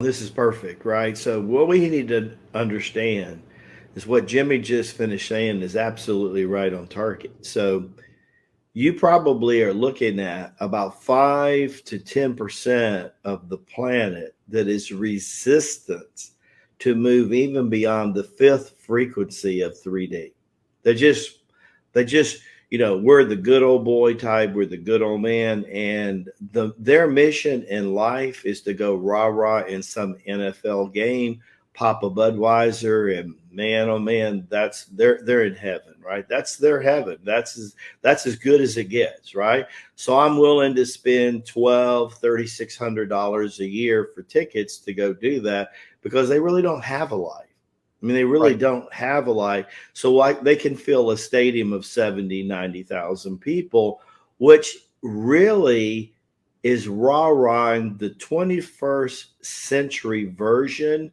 this is perfect, right? So what we need to understand is what Jimmy just finished saying is absolutely right on target. So you probably are looking at about 5 to 10% of the planet that is resistant to move even beyond the fifth frequency of 3D. They just, they just, we're the good old boy type, we're the good old man, and their mission in life is to go rah rah in some NFL game, pop a Budweiser, and man, oh man, that's they're in heaven, right? That's their heaven. That's as good as it gets, right? So I'm willing to spend 3600 dollars a year for tickets to go do that because they really don't have a life. I mean, they really Right. don't have a life. So like they can fill a stadium of 70, 90,000 people, which really is rah-rahing the 21st century version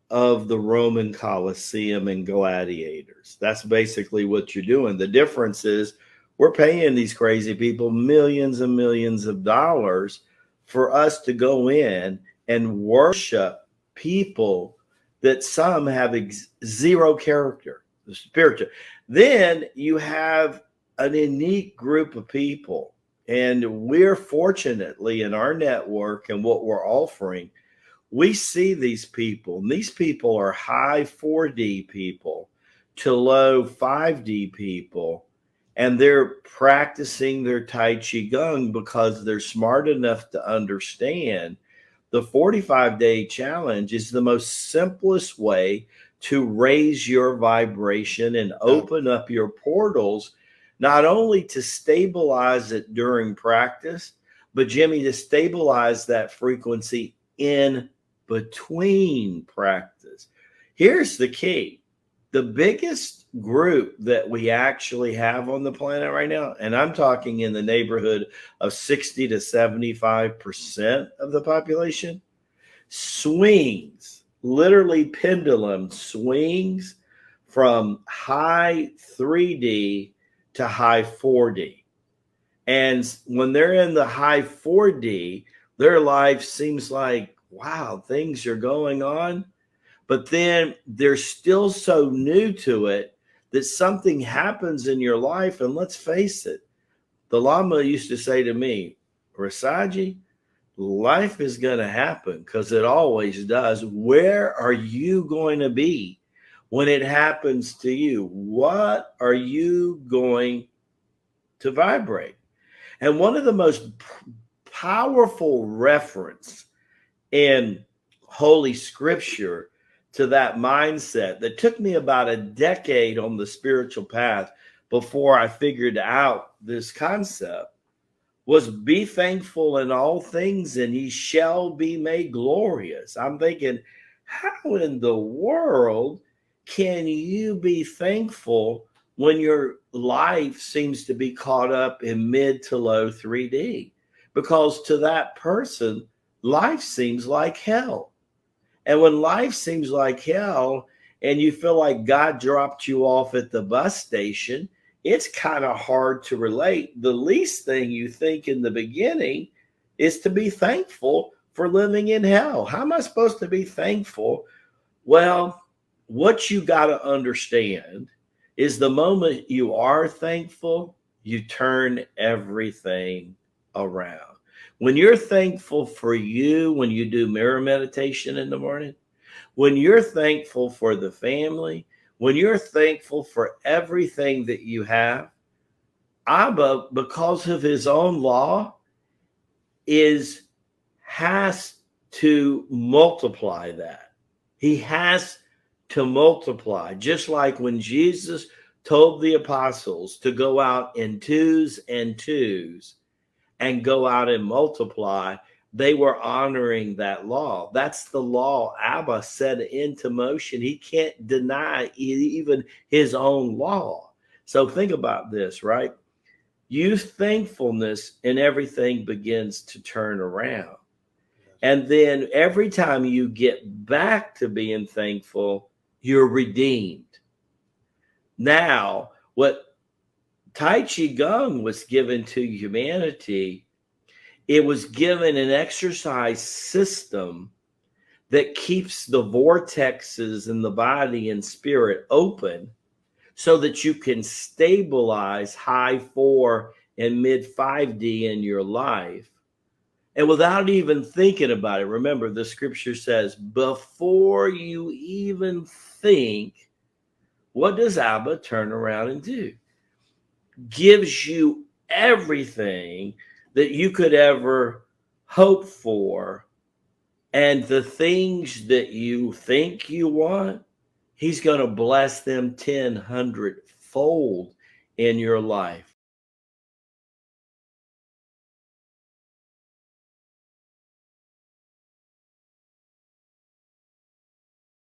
of the Roman Colosseum and gladiators. That's basically what you're doing. The difference is we're paying these crazy people millions and millions of dollars for us to go in and worship people that some have zero character, the spiritual. Then you have an unique group of people, and we're fortunately in our network and what we're offering, we see these people, and these people are high 4D people to low 5D people, and they're practicing their Tai Chi Gong because they're smart enough to understand the 45-day challenge is the most simplest way to raise your vibration and Yeah. open up your portals, not only to stabilize it during practice, but Jimmy, to stabilize that frequency in between practice. Here's the key. The biggest group that we actually have on the planet right now, and I'm talking in the neighborhood of 60 to 75% of the population, swings, literally pendulum swings from high 3D to high 4D. And when they're in the high 4D, their life seems like, wow, things are going on. But then they're still so new to it that something happens in your life. And let's face it, the Lama used to say to me, Rasaji, life is going to happen because it always does. Where are you going to be when it happens to you? What are you going to vibrate? And one of the most powerful reference in Holy Scripture to that mindset that took me about a decade on the spiritual path before I figured out this concept was be thankful in all things and ye shall be made glorious. I'm thinking, how in the world can you be thankful when your life seems to be caught up in mid to low 3D? Because to that person, life seems like hell. And when life seems like hell and you feel like God dropped you off at the bus station, it's kind of hard to relate. The least thing you think in the beginning is to be thankful for living in hell. How am I supposed to be thankful? Well, what you got to understand is the moment you are thankful, you turn everything around. When you're thankful for you, when you do mirror meditation in the morning, when you're thankful for the family, when you're thankful for everything that you have, Abba, because of his own law, is has to multiply that. He has to multiply, just like when Jesus told the apostles to go out in twos and twos and go out and multiply, they were honoring that law. That's the law Abba set into motion. He can't deny even his own law. So think about this, right? Use thankfulness and everything begins to turn around. And then every time you get back to being thankful, you're redeemed. Now, what Tai Chi Gong was given to humanity, it was given an exercise system that keeps the vortexes in the body and spirit open so that you can stabilize high 4 and mid 5D in your life. And without even thinking about it, remember the scripture says, before you even think, what does Abba turn around and do? Gives you everything that you could ever hope for. And the things that you think you want, he's going to bless them 100 fold in your life.